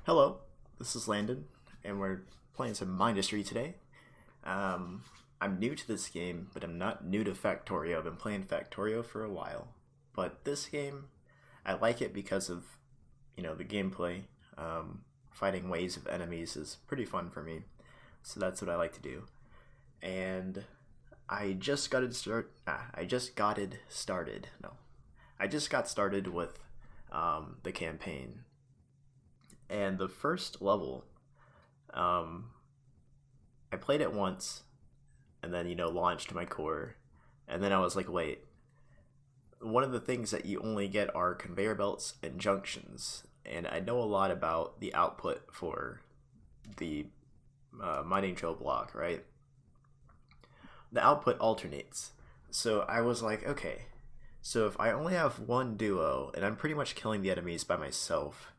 Hello, this is Landon, and we're playing some Mindustry today. I'm new to this game, but I'm not new to Factorio. I've been playing Factorio for a while, but this game, I like it because of, the gameplay. Fighting waves of enemies is pretty fun for me, so that's what I like to do. And I just got it started. No, I just got started with the campaign, and the first level, um, I played it once, and then launched my core, and then I was like, wait, one of the things that you only get are conveyor belts and junctions, and I know a lot about the output for the mining drill block, right? The output alternates, so I was like, okay, so if I only have one duo and I'm pretty much killing the enemies by myself,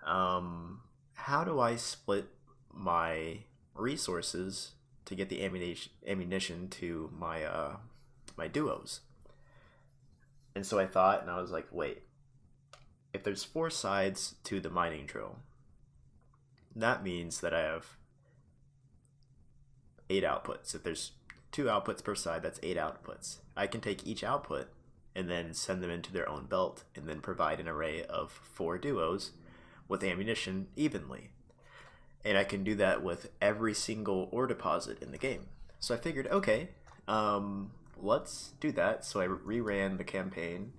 how do I split my resources to get the ammunition to my duos? And so I thought, and I was like, wait, if there's four sides to the mining drill, that means that I have eight outputs. If there's two outputs per side, that's eight outputs. I can take each output and then send them into their own belt and then provide an array of four duos with ammunition evenly. And I can do that with every single ore deposit in the game. So I figured, okay, let's do that. So I reran the campaign,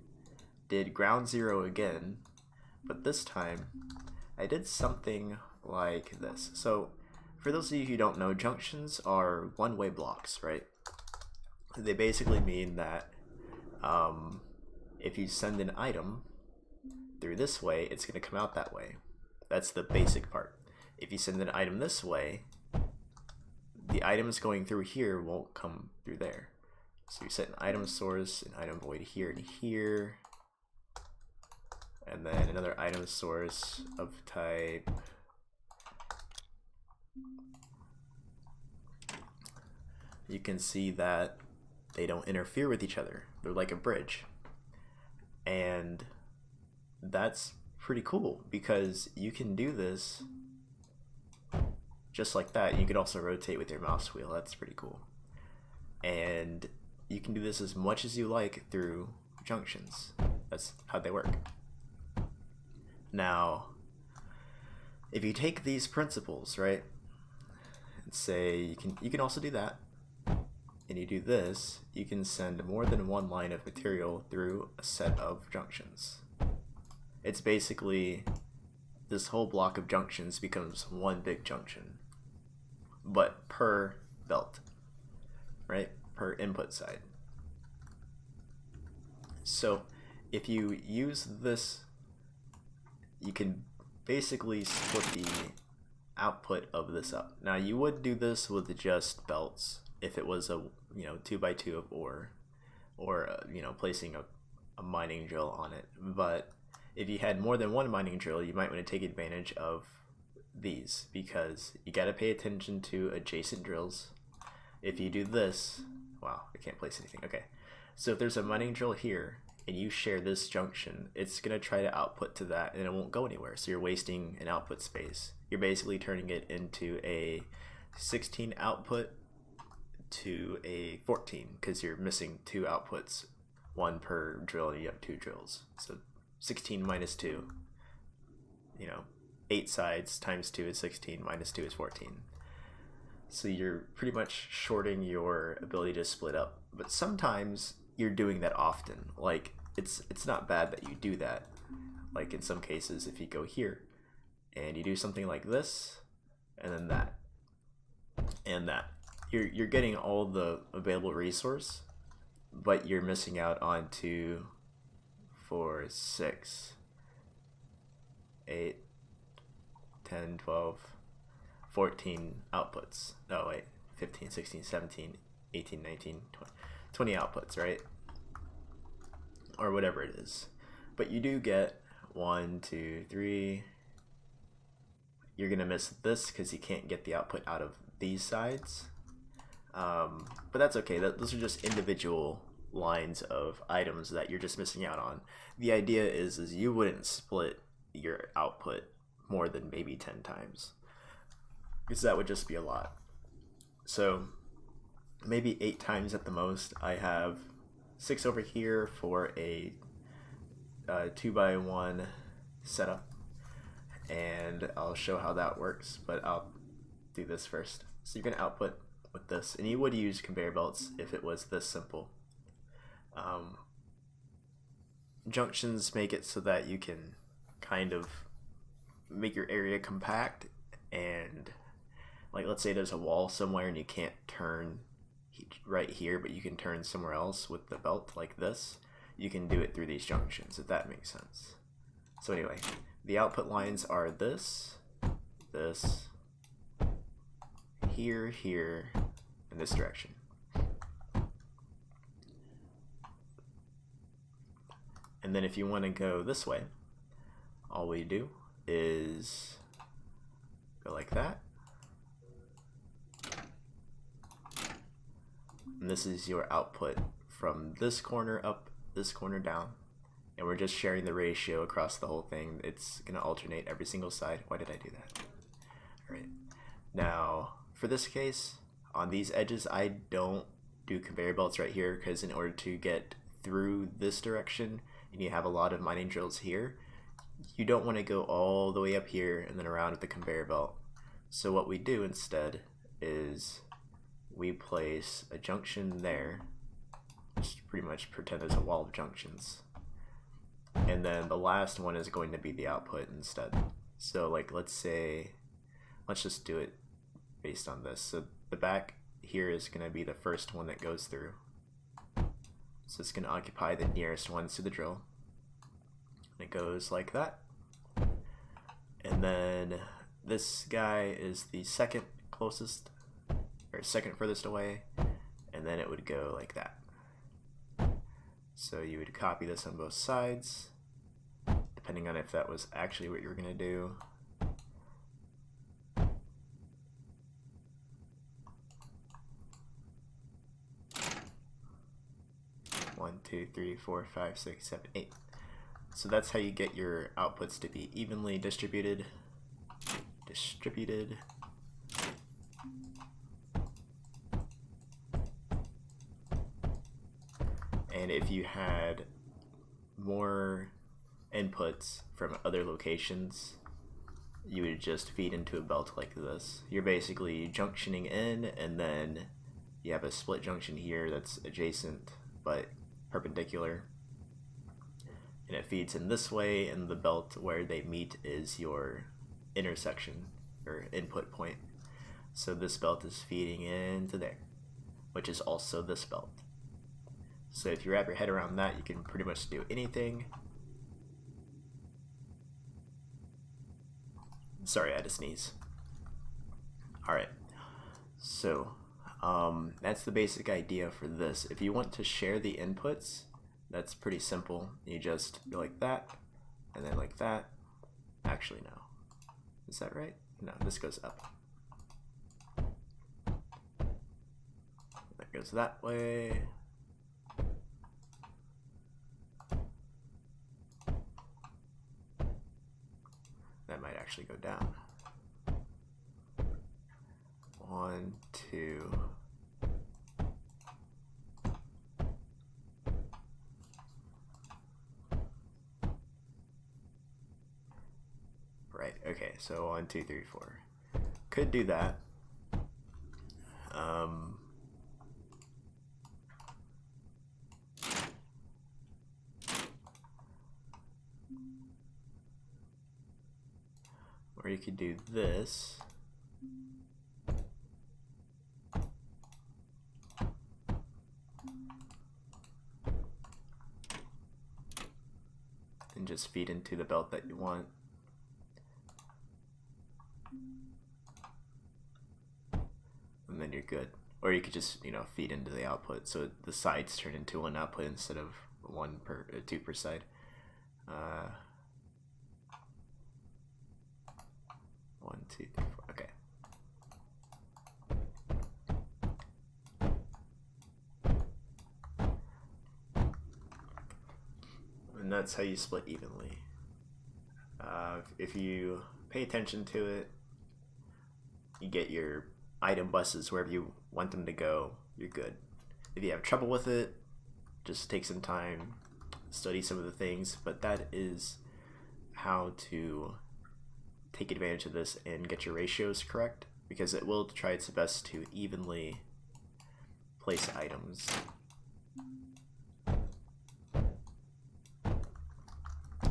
did ground zero again, but this time I did something like this. So for those of you who don't know, junctions are one-way blocks, right? They basically mean that if you send an item through this way, it's going to come out that way. That's the basic part. If you send an item this way, the items going through here won't come through there. So you set an item source, an item void here and here, and then another item source of type you can see that they don't interfere with each other. They're like a bridge. And that's pretty cool because you can do this just like that. You can also rotate with your mouse wheel. That's pretty cool. And you can do this as much as you like through junctions. That's how they work. Now, if you take these principles, right, and say you can also do that, and you do this, you can send more than one line of material through a set of junctions. It's basically this whole block of junctions becomes one big junction, but per belt, right? Per input side. So if you use this, you can basically split the output of this up. Now you would do this with just belts if it was a 2x2 of ore, or placing a mining drill on it. But if you had more than one mining drill, you might want to take advantage of these because you got to pay attention to adjacent drills. If you do this, wow, I can't place anything. Okay, so if there's a mining drill here and you share this junction, it's gonna try to output to that and it won't go anywhere. So you're wasting an output space. You're basically turning it into a 16 output to a 14 because you're missing two outputs, one per drill, and you have two drills. So 16 minus 2, 8 sides times 2 is 16, minus 2 is 14. So you're pretty much shorting your ability to split up. But sometimes you're doing that often. Like, it's not bad that you do that. Like in some cases, if you go here and you do something like this, and then that, and that, you're getting all the available resource, but you're missing out on 2, 4, 6, 8, 10, 12, 14 outputs. Oh wait, 15, 16, 17, 18, 19, 20 outputs, right? Or whatever it is. But you do get 1, 2, 3. You're gonna miss this because you can't get the output out of these sides. But that's okay. Those are just individual lines of items that you're just missing out on. The idea is you wouldn't split your output more than maybe 10 times, because that would just be a lot. So maybe 8 times at the most. I have 6 over here for a 2x1 setup, and I'll show how that works, but I'll do this first. So you're going to output with this, and you would use conveyor belts if it was this simple. Junctions make it so that you can kind of make your area compact, and like let's say there's a wall somewhere and you can't turn right here, but you can turn somewhere else with the belt like this. You can do it through these junctions, if that makes sense. So anyway, the output lines are this, here, here, in this direction. And then if you want to go this way, all we do is go like that. And this is your output from this corner up, this corner down. And we're just sharing the ratio across the whole thing. It's going to alternate every single side. Why did I do that? All right. Now, for this case, on these edges, I don't do conveyor belts right here, because in order to get through this direction, and you have a lot of mining drills here, you don't want to go all the way up here and then around with the conveyor belt. So what we do instead is we place a junction there, just pretty much pretend there's a wall of junctions, and then the last one is going to be the output instead. So like let's just do it based on this. So the back here is going to be the first one that goes through. So it's going to occupy the nearest ones to the drill. And it goes like that. And then this guy is the second closest, or second furthest away. And then it would go like that. So you would copy this on both sides, depending on if that was actually what you were going to do. One, two, three, four, five, six, seven, 8. So that's how you get your outputs to be evenly distributed. And if you had more inputs from other locations, you would just feed into a belt like this. You're basically junctioning in, and then you have a split junction here that's adjacent but perpendicular, and it feeds in this way, and the belt where they meet is your intersection or input point. So this belt is feeding into there, which is also this belt. So if you wrap your head around that, you can pretty much do anything. Sorry, I had to sneeze. Alright, so that's the basic idea for this. If you want to share the inputs, that's pretty simple. You just go like that, and then like that. Actually, no. Is that right? No, this goes up. That goes that way. That might actually go down. 1, 2. Right, okay, so 1, 2, 3, 4. Could do that. Or you could do this. And just feed into the belt that you want. And then you're good. Or you could just, feed into the output, so the sides turn into one output instead of two per side. 1, 2, 3, 4. Okay. And that's how you split evenly. If you pay attention to it. You get your item buses wherever you want them to go, you're good. If you have trouble with it, just take some time, study some of the things, but that is how to take advantage of this and get your ratios correct, because it will try its best to evenly place items.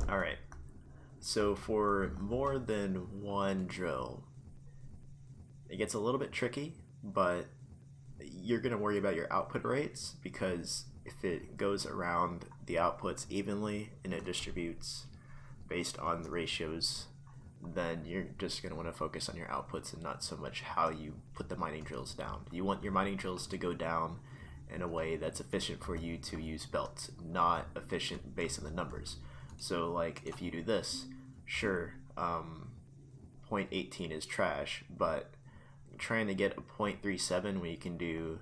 Alright, so for more than one drill, it gets a little bit tricky, but you're going to worry about your output rates, because if it goes around the outputs evenly and it distributes based on the ratios, then you're just going to want to focus on your outputs and not so much how you put the mining drills down. You want your mining drills to go down in a way that's efficient for you to use belts, not efficient based on the numbers. So like if you do this, sure, 0.18 is trash, but trying to get a 0.37 when you can do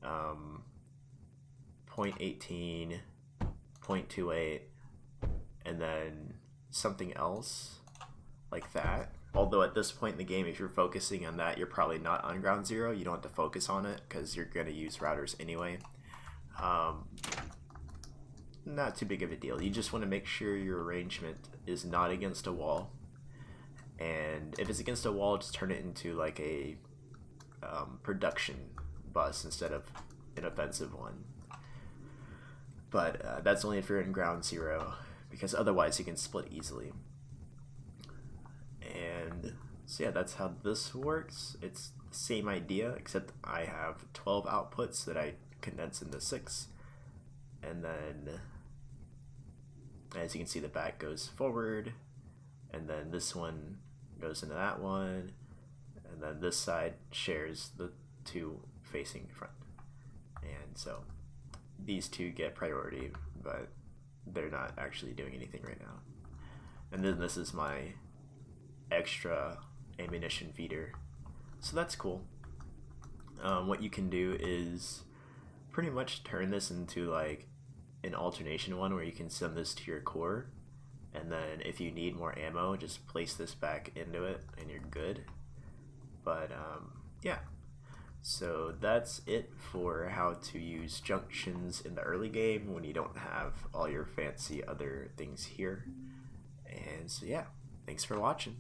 0.18, 0.28, and then something else like that. Although at this point in the game, if you're focusing on that, you're probably not on ground zero. You don't have to focus on it because you're going to use routers anyway. Not too big of a deal. You just want to make sure your arrangement is not against a wall. And if it's against a wall, just turn it into like a production bus instead of an offensive one. But that's only if you're in ground zero, because otherwise you can split easily. And so yeah, that's how this works. It's the same idea, except I have 12 outputs that I condense into 6. And then, as you can see, the back goes forward, and then this one goes into that one, and then this side shares the two facing front. And so these two get priority, but they're not actually doing anything right now. And then this is my extra ammunition feeder, so that's cool. What you can do is pretty much turn this into like an alternation one where you can send this to your core, and then if you need more ammo, just place this back into it and you're good. But yeah, so that's it for how to use junctions in the early game when you don't have all your fancy other things here. And so yeah, thanks for watching.